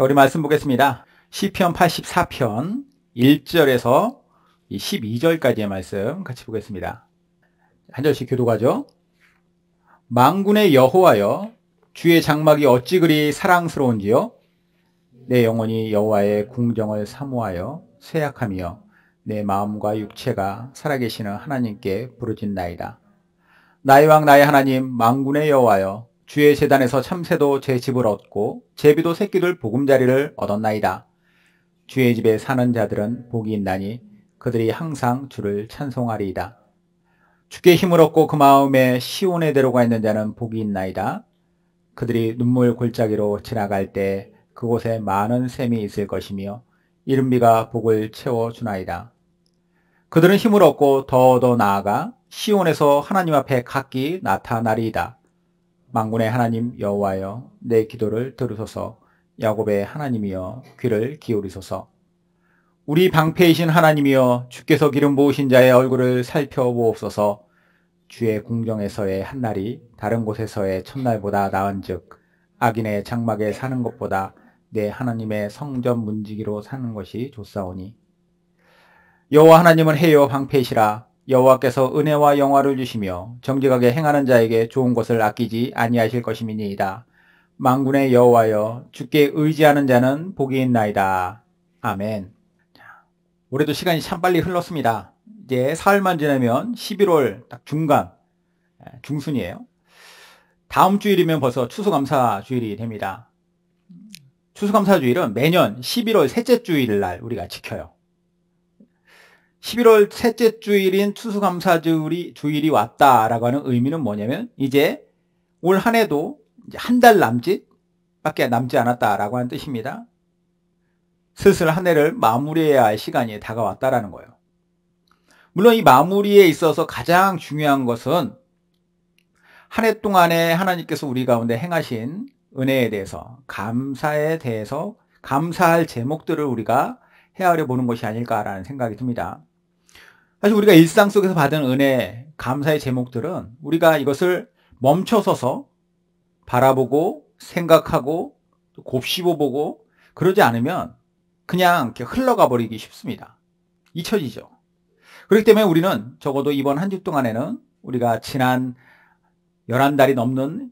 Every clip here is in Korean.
자, 우리 말씀 보겠습니다. 시편 84편 1절에서 12절까지의 말씀 같이 보겠습니다. 한 절씩 교독하죠. 만군의 여호와여, 주의 장막이 어찌 그리 사랑스러운지요? 내 영혼이 여호와의 궁정을 사모하여 쇠약하며 내 마음과 육체가 살아계시는 하나님께 부르짖나이다. 나의 왕 나의 하나님 만군의 여호와여, 주의 제단에서 참새도 제 집을 얻고 제비도 새끼들 보금자리를 얻었나이다. 주의 집에 사는 자들은 복이 있나니 그들이 항상 주를 찬송하리이다. 주께 힘을 얻고 그 마음에 시온의 대로가 있는 자는 복이 있나이다. 그들이 눈물 골짜기로 지나갈 때 그곳에 많은 샘이 있을 것이며 이른비가 복을 채워주나이다. 그들은 힘을 얻고 더 나아가 시온에서 하나님 앞에 각기 나타나리이다. 만군의 하나님 여호와여, 내 기도를 들으소서. 야곱의 하나님이여, 귀를 기울이소서. 우리 방패이신 하나님이여, 주께서 기름 부으신 자의 얼굴을 살펴보옵소서. 주의 궁정에서의 한날이 다른 곳에서의 첫날보다 나은즉 악인의 장막에 사는 것보다 내 하나님의 성전 문지기로 사는 것이 좋사오니. 여호와 하나님은 해요 방패이시라. 여호와께서 은혜와 영화를 주시며 정직하게 행하는 자에게 좋은 것을 아끼지 아니하실 것임이니이다. 만군의 여호와여, 주께 의지하는 자는 복이 있나이다. 아멘. 올해도 시간이 참 빨리 흘렀습니다. 이제 사흘만 지나면 11월 딱 중순이에요. 다음 주일이면 벌써 추수감사주일이 됩니다. 추수감사주일은 매년 11월 셋째 주일날 우리가 지켜요. 11월 셋째 주일인 추수감사주일이 왔다라고 하는 의미는 뭐냐면 이제 올 한 해도 한 달 남짓밖에 남지 않았다라고 하는 뜻입니다. 슬슬 한 해를 마무리해야 할 시간이 다가왔다라는 거예요. 물론 이 마무리에 있어서 가장 중요한 것은 한 해 동안에 하나님께서 우리 가운데 행하신 은혜에 대해서 감사에 대해서 감사할 제목들을 우리가 헤아려 보는 것이 아닐까라는 생각이 듭니다. 사실 우리가 일상 속에서 받은 은혜, 감사의 제목들은 우리가 이것을 멈춰서서 바라보고 생각하고 곱씹어보고 그러지 않으면 그냥 이렇게 흘러가 버리기 쉽습니다. 잊혀지죠. 그렇기 때문에 우리는 적어도 이번 한 주 동안에는 우리가 지난 11달이 넘는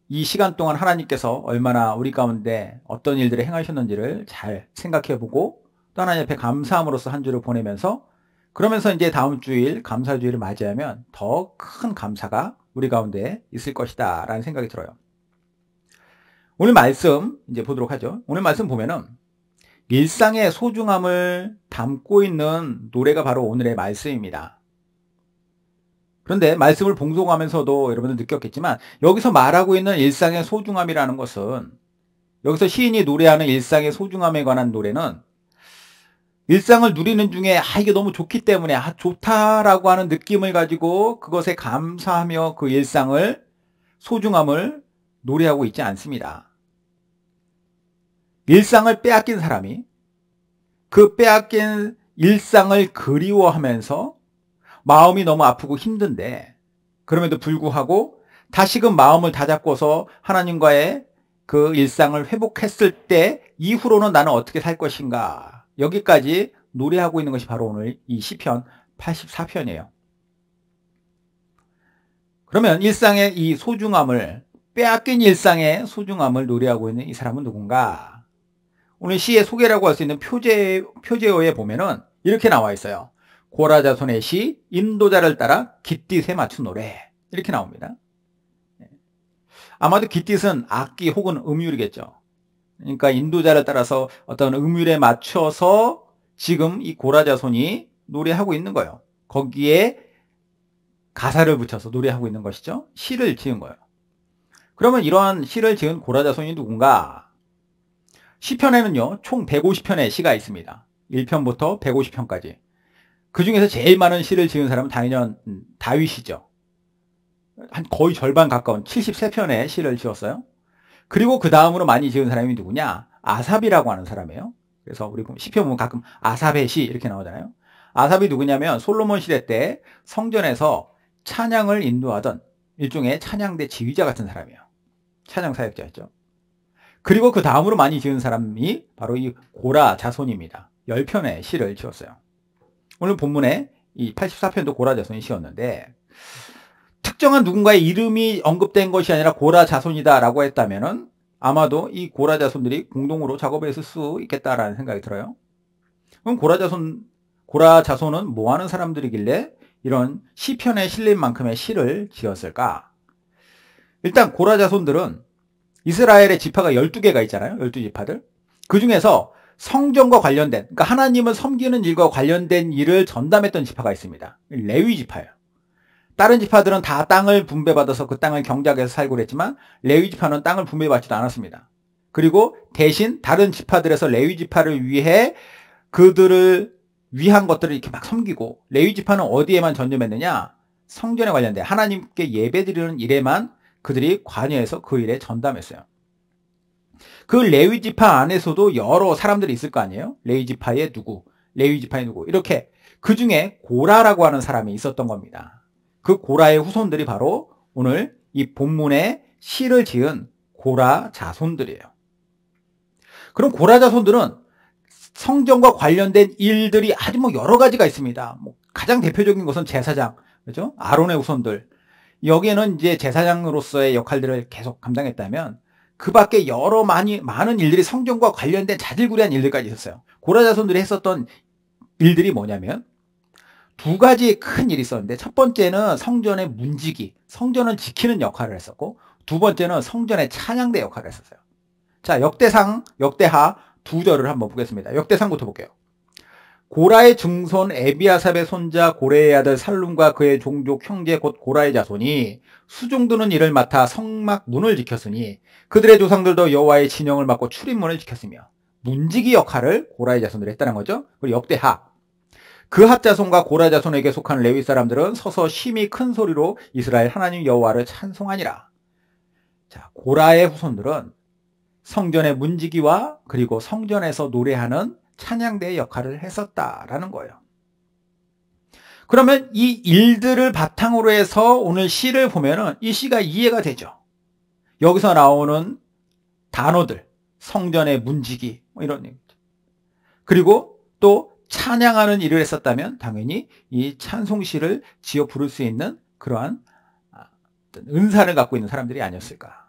이 시간 동안 하나님께서 얼마나 우리 가운데 어떤 일들을 행하셨는지를 잘 생각해보고 또 하나님 앞에 감사함으로써 한 주를 보내면서 그러면서 이제 다음 주일 감사주일을 맞이하면 더 큰 감사가 우리 가운데 있을 것이다 라는 생각이 들어요. 오늘 말씀 이제 보도록 하죠. 오늘 말씀 보면은 일상의 소중함을 담고 있는 노래가 바로 오늘의 말씀입니다. 그런데 말씀을 봉송하면서도 여러분들 느꼈겠지만 여기서 말하고 있는 일상의 소중함이라는 것은 여기서 시인이 노래하는 일상의 소중함에 관한 노래는 일상을 누리는 중에 이게 너무 좋기 때문에 좋다라고 하는 느낌을 가지고 그것에 감사하며 그 일상을 소중함을 노래하고 있지 않습니다. 일상을 빼앗긴 사람이 그 빼앗긴 일상을 그리워하면서 마음이 너무 아프고 힘든데 그럼에도 불구하고 다시금 마음을 다잡고서 하나님과의 그 일상을 회복했을 때 이후로는 나는 어떻게 살 것인가 여기까지 노래하고 있는 것이 바로 오늘 이 시편 84편이에요. 그러면 일상의 이 소중함을 빼앗긴 일상의 소중함을 노래하고 있는 이 사람은 누군가? 오늘 시의 소개라고 할 수 있는 표제어에 보면은 이렇게 나와 있어요. 고라자손의 시 인도자를 따라 깃딧에 맞춘 노래 이렇게 나옵니다. 아마도 깃딧은 악기 혹은 음율이겠죠. 그러니까 인도자를 따라서 어떤 음율에 맞춰서 지금 이 고라자손이 노래하고 있는 거예요. 거기에 가사를 붙여서 노래하고 있는 것이죠. 시를 지은 거예요. 그러면 이러한 시를 지은 고라자손이 누군가? 시편에는요 총 150편의 시가 있습니다. 1편부터 150편까지. 그 중에서 제일 많은 시를 지은 사람은 당연히 다윗이죠. 한 거의 절반 가까운 73편의 시를 지었어요. 그리고 그 다음으로 많이 지은 사람이 누구냐? 아삽이라고 하는 사람이에요. 그래서 우리 시편 보면 가끔 아삽의 시 이렇게 나오잖아요. 아삽이 누구냐면 솔로몬 시대 때 성전에서 찬양을 인도하던 일종의 찬양대 지휘자 같은 사람이에요. 찬양 사역자였죠. 그리고 그 다음으로 많이 지은 사람이 바로 이 고라 자손입니다. 10편의 시를 지었어요. 오늘 본문에 이 84편도 고라 자손이 지었는데, 특정한 누군가의 이름이 언급된 것이 아니라 고라 자손이다라고 했다면은 아마도 이 고라 자손들이 공동으로 작업을 했을 수 있겠다라는 생각이 들어요. 그럼 고라 자손은 뭐 하는 사람들이길래 이런 시편에 실린 만큼의 시를 지었을까? 일단 고라 자손들은 이스라엘의 지파가 12개가 있잖아요. 12지파들. 그 중에서 성전과 관련된, 그러니까 하나님을 섬기는 일과 관련된 일을 전담했던 지파가 있습니다. 레위 지파예요. 다른 지파들은 다 땅을 분배받아서 그 땅을 경작해서 살고 그랬지만 레위 지파는 땅을 분배받지도 않았습니다. 그리고 대신 다른 지파들에서 레위 지파를 위해 그들을 위한 것들을 이렇게 막 섬기고, 레위 지파는 어디에만 전념했느냐? 성전에 관련된 하나님께 예배드리는 일에만 그들이 관여해서 그 일에 전담했어요. 그 레위 지파 안에서도 여러 사람들이 있을 거 아니에요? 레위 지파의 누구, 레위 지파의 누구, 이렇게 그 중에 고라라고 하는 사람이 있었던 겁니다. 그 고라의 후손들이 바로 오늘 이 본문에 시를 지은 고라 자손들이에요. 그럼 고라 자손들은 성전과 관련된 일들이 아주 여러 가지가 있습니다. 가장 대표적인 것은 제사장, 그죠? 아론의 후손들. 여기에는 이제 제사장으로서의 역할들을 계속 감당했다면 그 밖에 많은 일들이 성전과 관련된 자질구레한 일들까지 있었어요. 고라 자손들이 했었던 일들이 뭐냐면 두 가지 큰 일이 있었는데, 첫 번째는 성전의 문지기, 성전을 지키는 역할을 했었고, 두 번째는 성전의 찬양대 역할을 했었어요. 자, 역대하 2절을 한번 보겠습니다. 역대상부터 볼게요. 고라의 증손 에비아삽의 손자 고레의 아들 살룸과 그의 종족 형제 곧 고라의 자손이 수종드는 일을 맡아 성막 문을 지켰으니 그들의 조상들도 여호와의 진영을 맡고 출입문을 지켰으며, 문지기 역할을 고라의 자손들이 했다는 거죠. 그리고 역대하, 그핫 자손과 고라 자손에게 속한 레위 사람들은 서서 심히 큰 소리로 이스라엘 하나님 여호와를 찬송하니라. 자, 고라의 후손들은 성전의 문지기와 그리고 성전에서 노래하는 찬양대의 역할을 했었다라는 거예요. 그러면 이 일들을 바탕으로 해서 오늘 시를 보면은 이 시가 이해가 되죠. 여기서 나오는 단어들, 성전의 문지기, 이런 얘기죠. 그리고 또 찬양하는 일을 했었다면 당연히 이 찬송시를 지어 부를 수 있는 그러한 은사를 갖고 있는 사람들이 아니었을까.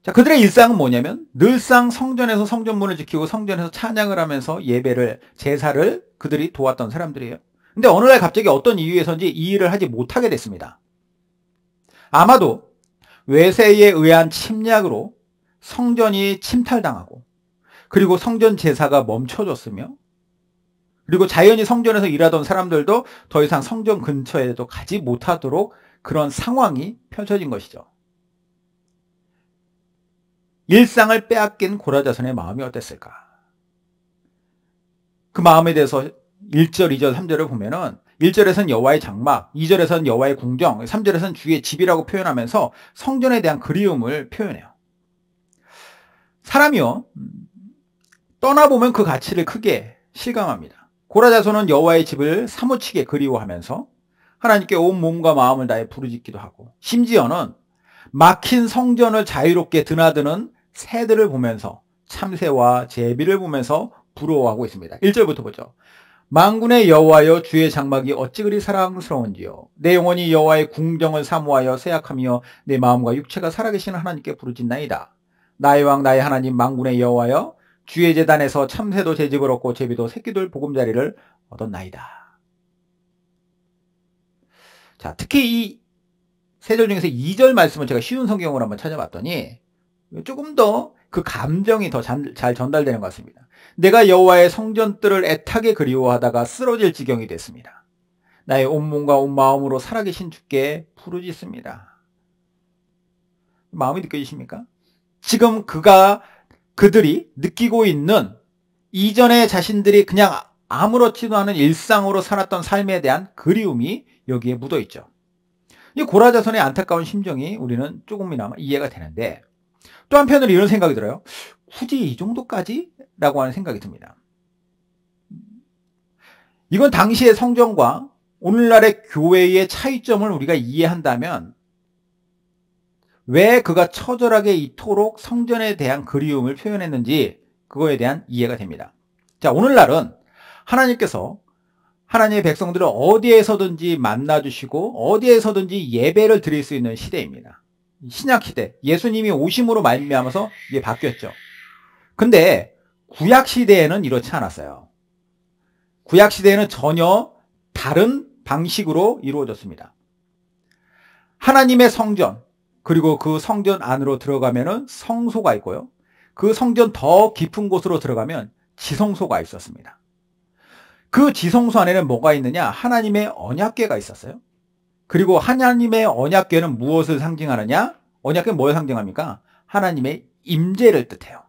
자, 그들의 일상은 뭐냐면 늘상 성전에서 성전문을 지키고 성전에서 찬양을 하면서 제사를 그들이 도왔던 사람들이에요. 근데 어느 날 갑자기 어떤 이유에서인지 이 일을 하지 못하게 됐습니다. 아마도 외세에 의한 침략으로 성전이 침탈당하고, 그리고 성전 제사가 멈춰졌으며, 그리고 자연히 성전에서 일하던 사람들도 더 이상 성전 근처에도 가지 못하도록 그런 상황이 펼쳐진 것이죠. 일상을 빼앗긴 고라 자손의 마음이 어땠을까? 그 마음에 대해서 1절, 2절, 3절을 보면은 1절에서는 여호와의 장막, 2절에서는 여호와의 궁정, 3절에서는 주의 집이라고 표현하면서 성전에 대한 그리움을 표현해요. 사람이요, 떠나보면 그 가치를 크게 실감합니다. 고라 자손은 여호와의 집을 사무치게 그리워하면서 하나님께 온 몸과 마음을 다해 부르짖기도 하고, 심지어는 막힌 성전을 자유롭게 드나드는 새들을 보면서, 참새와 제비를 보면서 부러워하고 있습니다. 1절부터 보죠. 만군의 여호와여, 주의 장막이 어찌 그리 사랑스러운지요. 내 영혼이 여호와의 궁정을 사모하여 새약하며 내 마음과 육체가 살아계신 하나님께 부르짖나이다. 나의 왕 나의 하나님 만군의 여호와여, 주의 제단에서 참새도 제 집을 얻고 제비도 새끼들 보금자리를 얻었나이다. 자, 특히 이 세 절 중에서 2절 말씀을 제가 쉬운 성경으로 한번 찾아봤더니 조금 더 그 감정이 더 잘 전달되는 것 같습니다. 내가 여호와의 성전들을 애타게 그리워하다가 쓰러질 지경이 됐습니다. 나의 온몸과 온 마음으로 살아계신 주께 부르짖습니다. 마음이 느껴지십니까? 지금 그들이 느끼고 있는 이전에 자신들이 그냥 아무렇지도 않은 일상으로 살았던 삶에 대한 그리움이 여기에 묻어있죠. 이 고라 자손의 안타까운 심정이 우리는 조금이나마 이해가 되는데, 또 한편으로 이런 생각이 들어요. 굳이 이 정도까지? 라고 하는 생각이 듭니다. 이건 당시의 성전과 오늘날의 교회의 차이점을 우리가 이해한다면 왜 그가 처절하게 이토록 성전에 대한 그리움을 표현했는지 그거에 대한 이해가 됩니다. 자, 오늘날은 하나님께서 하나님의 백성들을 어디에서든지 만나주시고 어디에서든지 예배를 드릴 수 있는 시대입니다. 신약시대, 예수님이 오심으로 말미암아서 이게 바뀌었죠. 근데 구약시대에는 이렇지 않았어요. 구약시대에는 전혀 다른 방식으로 이루어졌습니다. 하나님의 성전, 그리고 그 성전 안으로 들어가면은 성소가 있고요. 그 성전 더 깊은 곳으로 들어가면 지성소가 있었습니다. 그 지성소 안에는 뭐가 있느냐? 하나님의 언약궤가 있었어요. 그리고 하나님의 언약궤는 무엇을 상징하느냐? 언약궤는 뭘 상징합니까? 하나님의 임재를 뜻해요.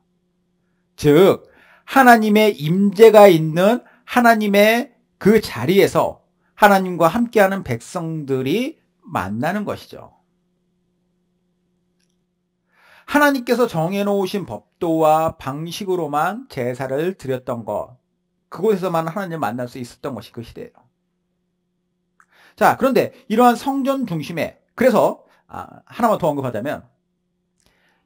즉 하나님의 임재가 있는 하나님의 그 자리에서 하나님과 함께하는 백성들이 만나는 것이죠. 하나님께서 정해놓으신 법도와 방식으로만 제사를 드렸던 것, 그곳에서만 하나님을 만날 수 있었던 것이 그 시대예요. 자, 그런데 이러한 성전 중심에, 그래서 하나만 더 언급하자면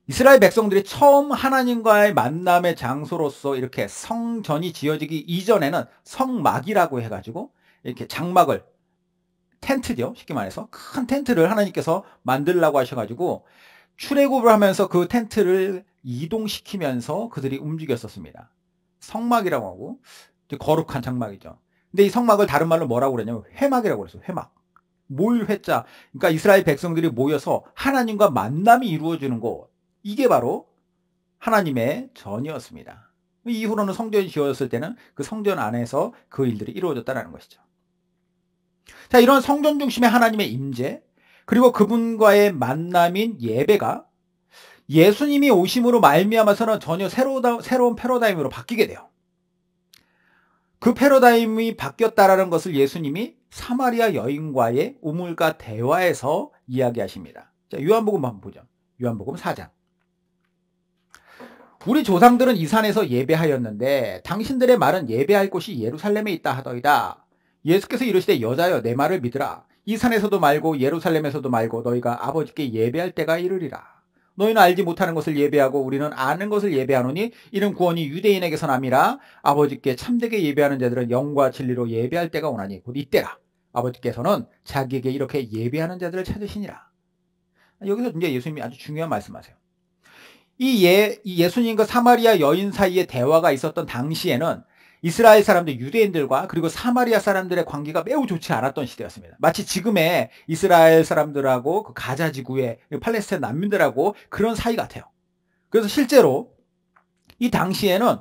이스라엘 백성들이 처음 하나님과의 만남의 장소로서 이렇게 성전이 지어지기 이전에는 성막이라고 해가지고 이렇게 장막을, 텐트죠, 쉽게 말해서 큰 텐트를 하나님께서 만들라고 하셔가지고 출애굽을 하면서 그 텐트를 이동시키면서 그들이 움직였었습니다. 성막이라고 하고 거룩한 장막이죠. 근데 이 성막을 다른 말로 뭐라고 그러냐면 회막이라고 그랬어요. 회막. 뭘 회자. 그러니까 이스라엘 백성들이 모여서 하나님과 만남이 이루어지는 곳. 이게 바로 하나님의 전이었습니다. 이후로는 성전이 지어졌을 때는 그 성전 안에서 그 일들이 이루어졌다는 것이죠. 자, 이런 성전 중심의 하나님의 임재, 그리고 그분과의 만남인 예배가 예수님이 오심으로 말미암아서는 전혀 새로운 패러다임으로 바뀌게 돼요. 그 패러다임이 바뀌었다라는 것을 예수님이 사마리아 여인과의 우물가 대화에서 이야기하십니다. 자, 요한복음 한번 보죠. 요한복음 4장. 우리 조상들은 이 산에서 예배하였는데 당신들의 말은 예배할 곳이 예루살렘에 있다 하더이다. 예수께서 이르시되 여자여 내 말을 믿으라. 이 산에서도 말고 예루살렘에서도 말고 너희가 아버지께 예배할 때가 이르리라. 너희는 알지 못하는 것을 예배하고 우리는 아는 것을 예배하노니 이는 구원이 유대인에게서 남이라. 아버지께 참되게 예배하는 자들은 영과 진리로 예배할 때가 오나니 곧 이때라. 아버지께서는 자기에게 이렇게 예배하는 자들을 찾으시니라. 여기서 이제 예수님이 아주 중요한 말씀하세요. 이 예수님과 사마리아 여인 사이에 대화가 있었던 당시에는 이스라엘 사람들, 유대인들과 그리고 사마리아 사람들의 관계가 매우 좋지 않았던 시대였습니다. 마치 지금의 이스라엘 사람들하고 그 가자 지구의 팔레스타인 난민들하고 그런 사이 같아요. 그래서 실제로 이 당시에는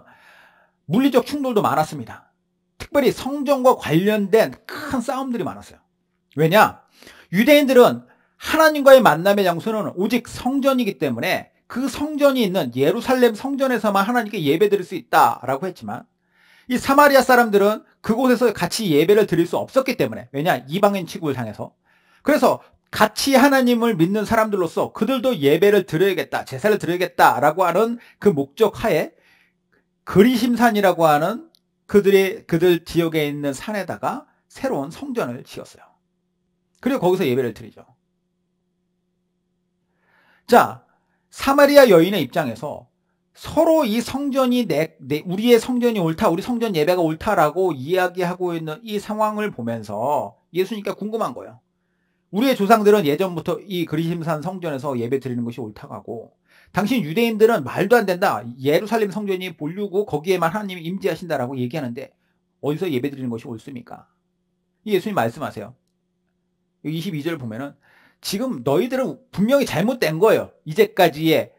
물리적 충돌도 많았습니다. 특별히 성전과 관련된 큰 싸움들이 많았어요. 왜냐? 유대인들은 하나님과의 만남의 장소는 오직 성전이기 때문에 그 성전이 있는 예루살렘 성전에서만 하나님께 예배드릴 수 있다라고 했지만 이 사마리아 사람들은 그곳에서 같이 예배를 드릴 수 없었기 때문에, 왜냐? 이방인 취급을 당해서. 그래서 같이 하나님을 믿는 사람들로서 그들도 예배를 드려야겠다, 제사를 드려야겠다라고 하는 그 목적 하에 그리심산이라고 하는 그들 지역에 있는 산에다가 새로운 성전을 지었어요. 그리고 거기서 예배를 드리죠. 자, 사마리아 여인의 입장에서 서로 이 성전이 우리의 성전이 옳다, 우리 성전 예배가 옳다라고 이야기하고 있는 이 상황을 보면서 예수님께 궁금한 거예요. 우리의 조상들은 예전부터 이 그리심산 성전에서 예배 드리는 것이 옳다고 하고, 당신 유대인들은 말도 안 된다, 예루살렘 성전이 본류고 거기에만 하나님이 임재하신다라고 얘기하는데 어디서 예배 드리는 것이 옳습니까? 예수님 말씀하세요. 22절 보면은 지금 너희들은 분명히 잘못된 거예요. 이제까지의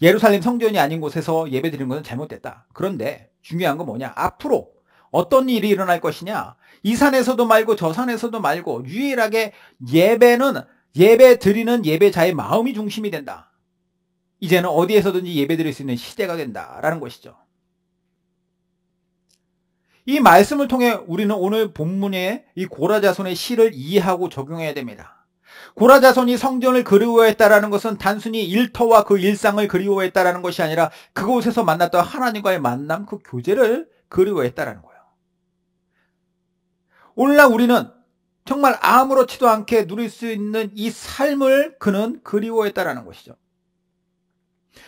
예루살렘 성전이 아닌 곳에서 예배 드리는 것은 잘못됐다. 그런데 중요한 건 뭐냐? 앞으로 어떤 일이 일어날 것이냐? 이 산에서도 말고 저 산에서도 말고 유일하게 예배는 예배 드리는 예배자의 마음이 중심이 된다. 이제는 어디에서든지 예배 드릴 수 있는 시대가 된다라는 것이죠. 이 말씀을 통해 우리는 오늘 본문의 이 고라자손의 시를 이해하고 적용해야 됩니다. 고라자손이 성전을 그리워했다라는 것은 단순히 일터와 그 일상을 그리워했다라는 것이 아니라 그곳에서 만났던 하나님과의 만남, 그 교제를 그리워했다라는 거예요. 오늘날 우리는 정말 아무렇지도 않게 누릴 수 있는 이 삶을 그는 그리워했다라는 것이죠.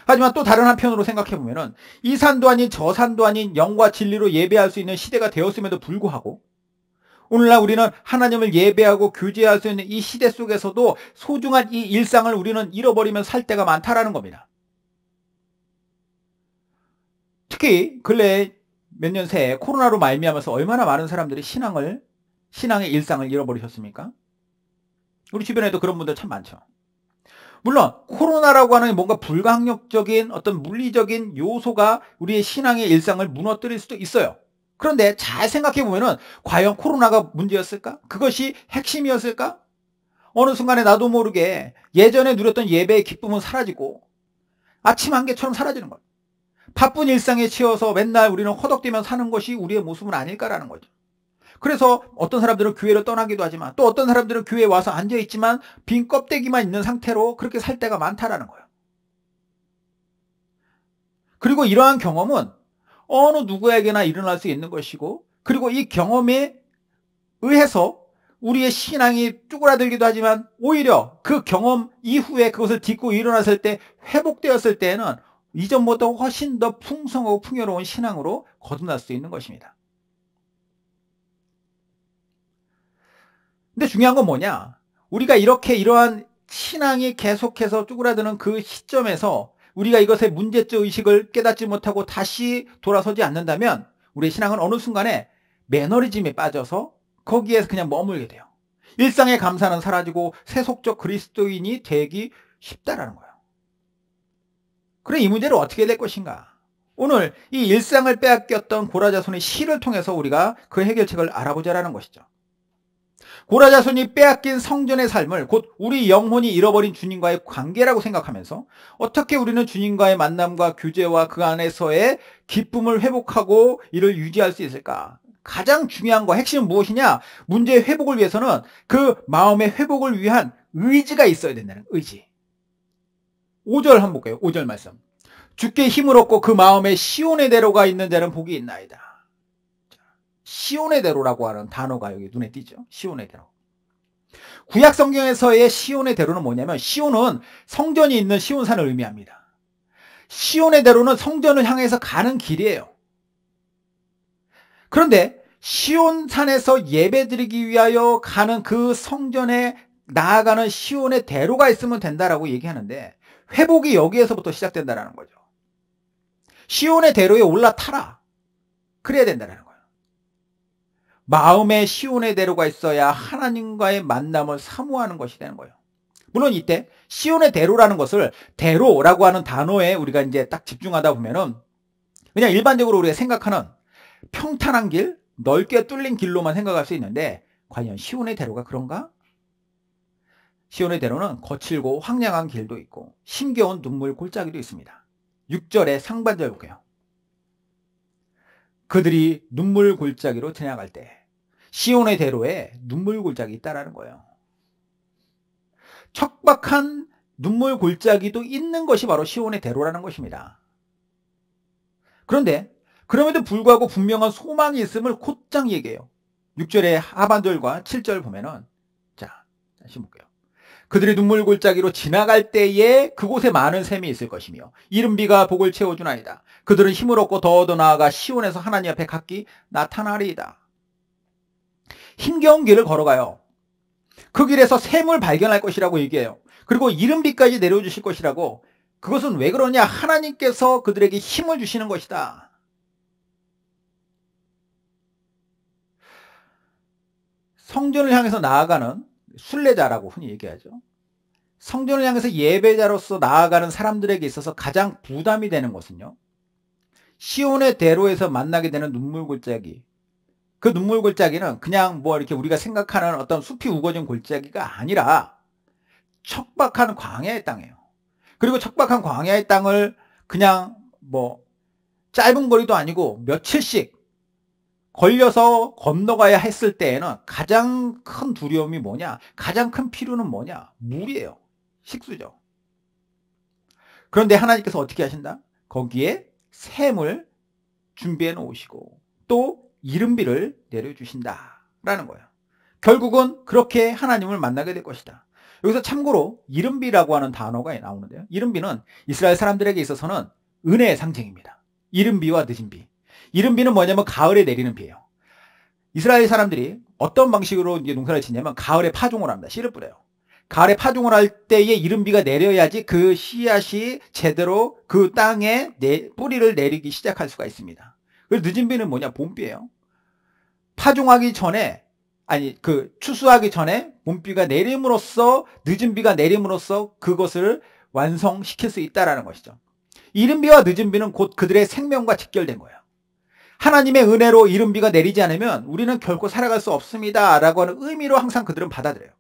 하지만 또 다른 한편으로 생각해 보면은 이 산도 아닌 저 산도 아닌 영과 진리로 예배할 수 있는 시대가 되었음에도 불구하고 오늘날 우리는 하나님을 예배하고 교제할 수 있는 이 시대 속에서도 소중한 이 일상을 우리는 잃어버리며 살 때가 많다라는 겁니다. 특히 근래 몇 년 새에 코로나로 말미암아서 얼마나 많은 사람들이 신앙의 일상을 잃어버리셨습니까? 우리 주변에도 그런 분들 참 많죠. 물론 코로나라고 하는 뭔가 불가항력적인 어떤 물리적인 요소가 우리의 신앙의 일상을 무너뜨릴 수도 있어요. 그런데 잘 생각해 보면은 과연 코로나가 문제였을까? 그것이 핵심이었을까? 어느 순간에 나도 모르게 예전에 누렸던 예배의 기쁨은 사라지고 아침 안개처럼 사라지는 거예요. 바쁜 일상에 치여서 맨날 우리는 허덕대며 사는 것이 우리의 모습은 아닐까라는 거죠. 그래서 어떤 사람들은 교회를 떠나기도 하지만 또 어떤 사람들은 교회에 와서 앉아있지만 빈 껍데기만 있는 상태로 그렇게 살 때가 많다라는 거예요. 그리고 이러한 경험은 어느 누구에게나 일어날 수 있는 것이고, 그리고 이 경험에 의해서 우리의 신앙이 쭈그라들기도 하지만 오히려 그 경험 이후에 그것을 딛고 일어났을 때 회복되었을 때에는 이전보다 훨씬 더 풍성하고 풍요로운 신앙으로 거듭날 수 있는 것입니다. 근데 중요한 건 뭐냐? 우리가 이렇게 이러한 신앙이 계속해서 쭈그라드는 그 시점에서 우리가 이것의 문제적 의식을 깨닫지 못하고 다시 돌아서지 않는다면 우리의 신앙은 어느 순간에 매너리즘에 빠져서 거기에서 그냥 머물게 돼요. 일상의 감사는 사라지고 세속적 그리스도인이 되기 쉽다라는 거예요. 그래, 이 문제를 어떻게 될 것인가? 오늘 이 일상을 빼앗겼던 고라자손의 시를 통해서 우리가 그 해결책을 알아보자라는 것이죠. 고라자손이 빼앗긴 성전의 삶을 곧 우리 영혼이 잃어버린 주님과의 관계라고 생각하면서 어떻게 우리는 주님과의 만남과 교제와 그 안에서의 기쁨을 회복하고 이를 유지할 수 있을까? 가장 중요한 거, 핵심은 무엇이냐? 문제의 회복을 위해서는 그 마음의 회복을 위한 의지가 있어야 된다는 의지. 5절 한번 볼게요. 5절 말씀. 주께 힘을 얻고 그 마음에 시온의 대로가 있는 자는 복이 있나이다. 시온의 대로라고 하는 단어가 여기 눈에 띄죠. 시온의 대로. 구약 성경에서의 시온의 대로는 뭐냐면 시온은 성전이 있는 시온산을 의미합니다. 시온의 대로는 성전을 향해서 가는 길이에요. 그런데 시온산에서 예배드리기 위하여 가는 그 성전에 나아가는 시온의 대로가 있으면 된다라고 얘기하는데 회복이 여기에서부터 시작된다는 거죠. 시온의 대로에 올라타라. 그래야 된다는 거예요. 마음에 시온의 대로가 있어야 하나님과의 만남을 사모하는 것이 되는 거예요. 물론 이때 시온의 대로라는 것을 대로라고 하는 단어에 우리가 이제 딱 집중하다 보면은 그냥 일반적으로 우리가 생각하는 평탄한 길, 넓게 뚫린 길로만 생각할 수 있는데 과연 시온의 대로가 그런가? 시온의 대로는 거칠고 황량한 길도 있고 힘겨운 눈물 골짜기도 있습니다. 6절의 상반절 볼게요. 그들이 눈물 골짜기로 지나갈 때 시온의 대로에 눈물 골짜기 있다라는 거예요. 척박한 눈물 골짜기도 있는 것이 바로 시온의 대로라는 것입니다. 그런데 그럼에도 불구하고 분명한 소망이 있음을 곧장 얘기해요. 6절의 하반절과 7절 보면은 자, 다시 볼게요. 그들이 눈물 골짜기로 지나갈 때에 그곳에 많은 샘이 있을 것이며 이른 비가 복을 채워주나이다. 그들은 힘을 얻고 더 나아가 시온에서 하나님 앞에 각기 나타나리이다. 힘겨운 길을 걸어가요. 그 길에서 샘을 발견할 것이라고 얘기해요. 그리고 이른 비까지 내려주실 것이라고. 그것은 왜 그러냐? 하나님께서 그들에게 힘을 주시는 것이다. 성전을 향해서 나아가는 순례자라고 흔히 얘기하죠. 성전을 향해서 예배자로서 나아가는 사람들에게 있어서 가장 부담이 되는 것은요, 시온의 대로에서 만나게 되는 눈물 골짜기. 그 눈물 골짜기는 그냥 뭐 이렇게 우리가 생각하는 어떤 숲이 우거진 골짜기가 아니라 척박한 광야의 땅이에요. 그리고 척박한 광야의 땅을 그냥 뭐 짧은 거리도 아니고 며칠씩 걸려서 건너가야 했을 때에는 가장 큰 두려움이 뭐냐? 가장 큰 필요는 뭐냐? 물이에요. 식수죠. 그런데 하나님께서 어떻게 하신다? 거기에 샘을 준비해 놓으시고 또 이른 비를 내려주신다라는 거예요. 결국은 그렇게 하나님을 만나게 될 것이다. 여기서 참고로 이른비라고 하는 단어가 나오는데요. 이른비는 이스라엘 사람들에게 있어서는 은혜의 상징입니다. 이른비와 늦은비. 이른비는 뭐냐면 가을에 내리는 비예요. 이스라엘 사람들이 어떤 방식으로 이제 농사를 짓냐면 가을에 파종을 합니다. 씨를 뿌려요. 가을에 파종을 할 때에 이른비가 내려야지 그 씨앗이 제대로 그 땅에 뿌리를 내리기 시작할 수가 있습니다. 그래서 늦은비는 뭐냐? 봄비예요. 파종하기 전에 추수하기 전에 봄비가 내림으로써 늦은비가 내림으로써 그것을 완성시킬 수 있다는 것이죠. 이른비와 늦은비는 곧 그들의 생명과 직결된 거예요. 하나님의 은혜로 이른비가 내리지 않으면 우리는 결코 살아갈 수 없습니다 라고 하는 의미로 항상 그들은 받아들여요.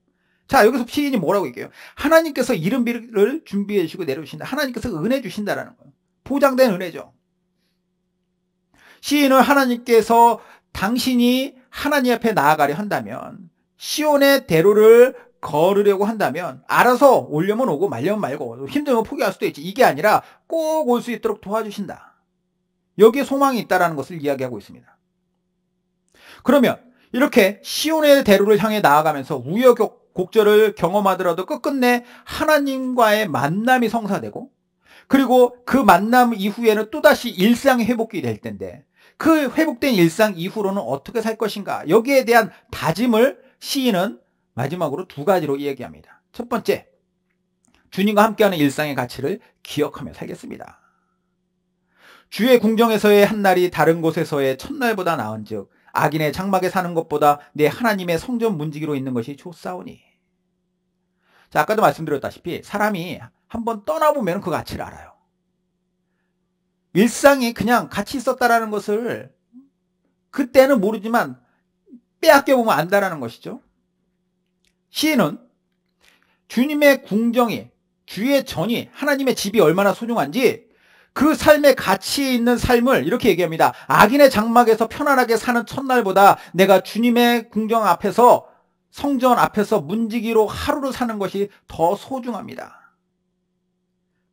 자, 여기서 시인이 뭐라고 얘기해요? 하나님께서 이른비를 준비해 주시고 내려주신다. 하나님께서 은혜 주신다라는 거예요. 보장된 은혜죠. 시인은 하나님께서 당신이 하나님 앞에 나아가려 한다면, 시온의 대로를 걸으려고 한다면 알아서 오려면 오고 말려면 말고 힘들면 포기할 수도 있지. 이게 아니라 꼭 올 수 있도록 도와주신다. 여기에 소망이 있다는 것을 이야기하고 있습니다. 그러면 이렇게 시온의 대로를 향해 나아가면서 우여곡절을 경험하더라도 끝끝내 하나님과의 만남이 성사되고, 그리고 그 만남 이후에는 또다시 일상이 회복이 될 텐데, 그 회복된 일상 이후로는 어떻게 살 것인가, 여기에 대한 다짐을 시인은 마지막으로 두 가지로 이야기합니다. 첫 번째, 주님과 함께하는 일상의 가치를 기억하며 살겠습니다. 주의 궁정에서의 한날이 다른 곳에서의 첫날보다 나은즉 악인의 장막에 사는 것보다 내 하나님의 성전 문지기로 있는 것이 좋사오니. 자, 아까도 말씀드렸다시피 사람이 한번 떠나보면 그 가치를 알아요. 일상이 그냥 같이 있었다라는 것을 그때는 모르지만 빼앗겨보면 안다라는 것이죠. 시인은 주님의 궁정이, 주의 전이, 하나님의 집이 얼마나 소중한지 그 삶의 가치 있는 삶을 이렇게 얘기합니다. 악인의 장막에서 편안하게 사는 첫날보다 내가 주님의 궁정 앞에서, 성전 앞에서 문지기로 하루를 사는 것이 더 소중합니다.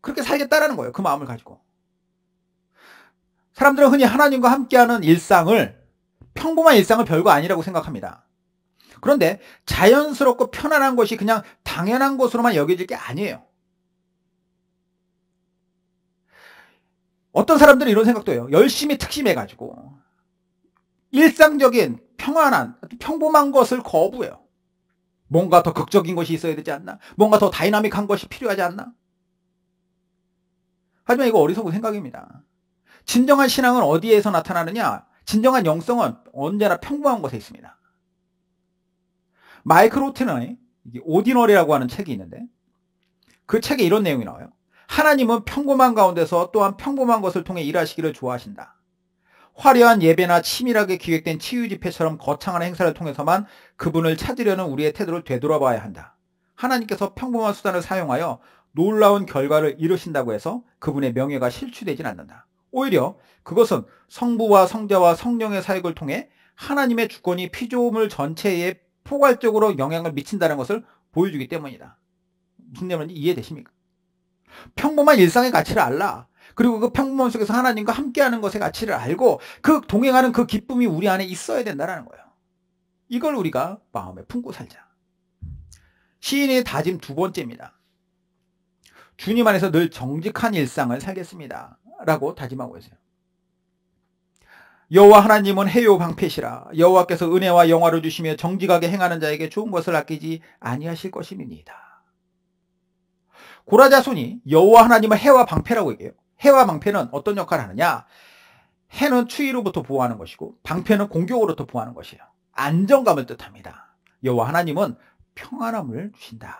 그렇게 살겠다라는 거예요. 그 마음을 가지고. 사람들은 흔히 하나님과 함께하는 일상을, 평범한 일상을 별거 아니라고 생각합니다. 그런데 자연스럽고 편안한 것이 그냥 당연한 것으로만 여겨질 게 아니에요. 어떤 사람들은 이런 생각도 해요. 열심히 특심해가지고 일상적인 평안한 평범한 것을 거부해요. 뭔가 더 극적인 것이 있어야 되지 않나? 뭔가 더 다이나믹한 것이 필요하지 않나? 하지만 이거 어리석은 생각입니다. 진정한 신앙은 어디에서 나타나느냐? 진정한 영성은 언제나 평범한 것에 있습니다. 마이클 오튼의 오디너리라고 하는 책이 있는데, 그 책에 이런 내용이 나와요. 하나님은 평범한 가운데서 또한 평범한 것을 통해 일하시기를 좋아하신다. 화려한 예배나 치밀하게 기획된 치유 집회처럼 거창한 행사를 통해서만 그분을 찾으려는 우리의 태도를 되돌아봐야 한다. 하나님께서 평범한 수단을 사용하여 놀라운 결과를 이루신다고 해서 그분의 명예가 실추되진 않는다. 오히려 그것은 성부와 성자와 성령의 사역을 통해 하나님의 주권이 피조물 전체에 포괄적으로 영향을 미친다는 것을 보여주기 때문이다. 무슨 말인지 이해되십니까? 평범한 일상의 가치를 알라. 그리고 그 평범함 속에서 하나님과 함께하는 것의 가치를 알고 그 동행하는 그 기쁨이 우리 안에 있어야 된다는 거예요. 이걸 우리가 마음에 품고 살자. 시인의 다짐 두 번째입니다. 주님 안에서 늘 정직한 일상을 살겠습니다 라고 다짐하고 있어요. 여호와 하나님은 해요 방패시라. 여호와께서 은혜와 영화를 주시며 정직하게 행하는 자에게 좋은 것을 아끼지 아니하실 것임이니이다. 고라자손이 여호와 하나님은 해와 방패라고 얘기해요. 해와 방패는 어떤 역할을 하느냐? 해는 추위로부터 보호하는 것이고 방패는 공격으로부터 보호하는 것이에요. 안정감을 뜻합니다. 여호와 하나님은 평안함을 주신다.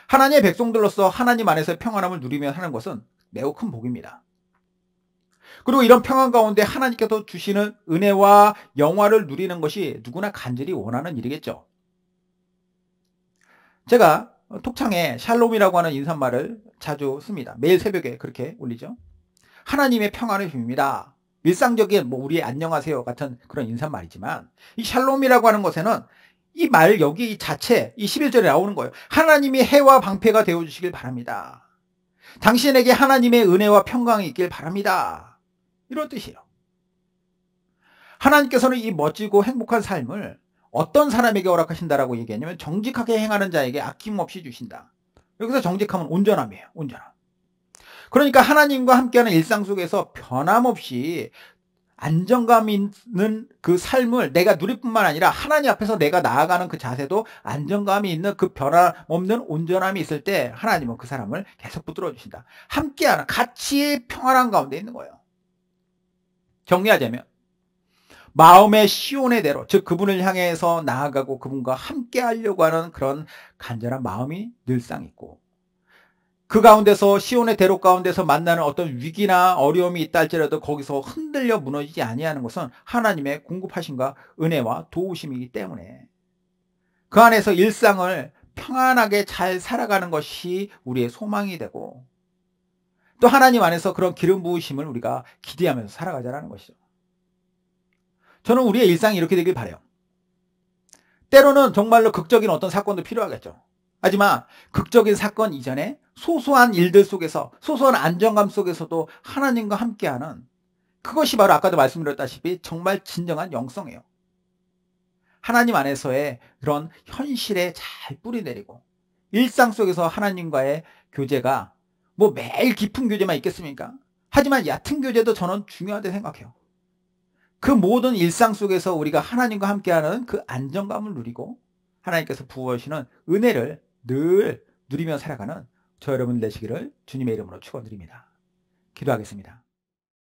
하나님의 백성들로서 하나님 안에서 평안함을 누리며 사는 것은 매우 큰 복입니다. 그리고 이런 평안 가운데 하나님께서 주시는 은혜와 영화를 누리는 것이 누구나 간절히 원하는 일이겠죠. 제가 톡창에 샬롬이라고 하는 인사말을 자주 씁니다. 매일 새벽에 그렇게 올리죠. 하나님의 평안을 빕니다. 일상적인 우리의 안녕하세요 같은 그런 인사말이지만, 이 샬롬이라고 하는 것에는 이 말 여기 자체 이 11절에 나오는 거예요. 하나님이 해와 방패가 되어주시길 바랍니다. 당신에게 하나님의 은혜와 평강이 있길 바랍니다. 이런 뜻이에요. 하나님께서는 이 멋지고 행복한 삶을 어떤 사람에게 허락하신다라고 얘기했냐면 정직하게 행하는 자에게 아낌없이 주신다. 여기서 정직함은 온전함이에요. 온전함. 그러니까 하나님과 함께하는 일상 속에서 변함없이 안정감 있는 그 삶을 내가 누릴 뿐만 아니라 하나님 앞에서 내가 나아가는 그 자세도 안정감이 있는 그 변함없는 온전함이 있을 때 하나님은 그 사람을 계속 붙들어 주신다. 함께하는 같이 평안한 가운데 있는 거예요. 정리하자면 마음의 시온의 대로, 즉 그분을 향해서 나아가고 그분과 함께하려고 하는 그런 간절한 마음이 늘상 있고, 그 가운데서 시온의 대로 가운데서 만나는 어떤 위기나 어려움이 있다 할지라도 거기서 흔들려 무너지지 아니하는 것은 하나님의 공급하심과 은혜와 도우심이기 때문에 그 안에서 일상을 평안하게 잘 살아가는 것이 우리의 소망이 되고, 또 하나님 안에서 그런 기름 부으심을 우리가 기대하면서 살아가자라는 것이죠. 저는 우리의 일상이 이렇게 되길 바라요. 때로는 정말로 극적인 어떤 사건도 필요하겠죠. 하지만 극적인 사건 이전에 소소한 일들 속에서, 소소한 안정감 속에서도 하나님과 함께하는, 그것이 바로 아까도 말씀드렸다시피 정말 진정한 영성이에요. 하나님 안에서의 그런 현실에 잘 뿌리내리고 일상 속에서 하나님과의 교제가 뭐 매일 깊은 교제만 있겠습니까? 하지만 얕은 교제도 저는 중요하다고 생각해요. 그 모든 일상 속에서 우리가 하나님과 함께하는 그 안정감을 누리고 하나님께서 부어주시는 은혜를 늘 누리며 살아가는 저 여러분 되시기를 주님의 이름으로 축원드립니다. 기도하겠습니다.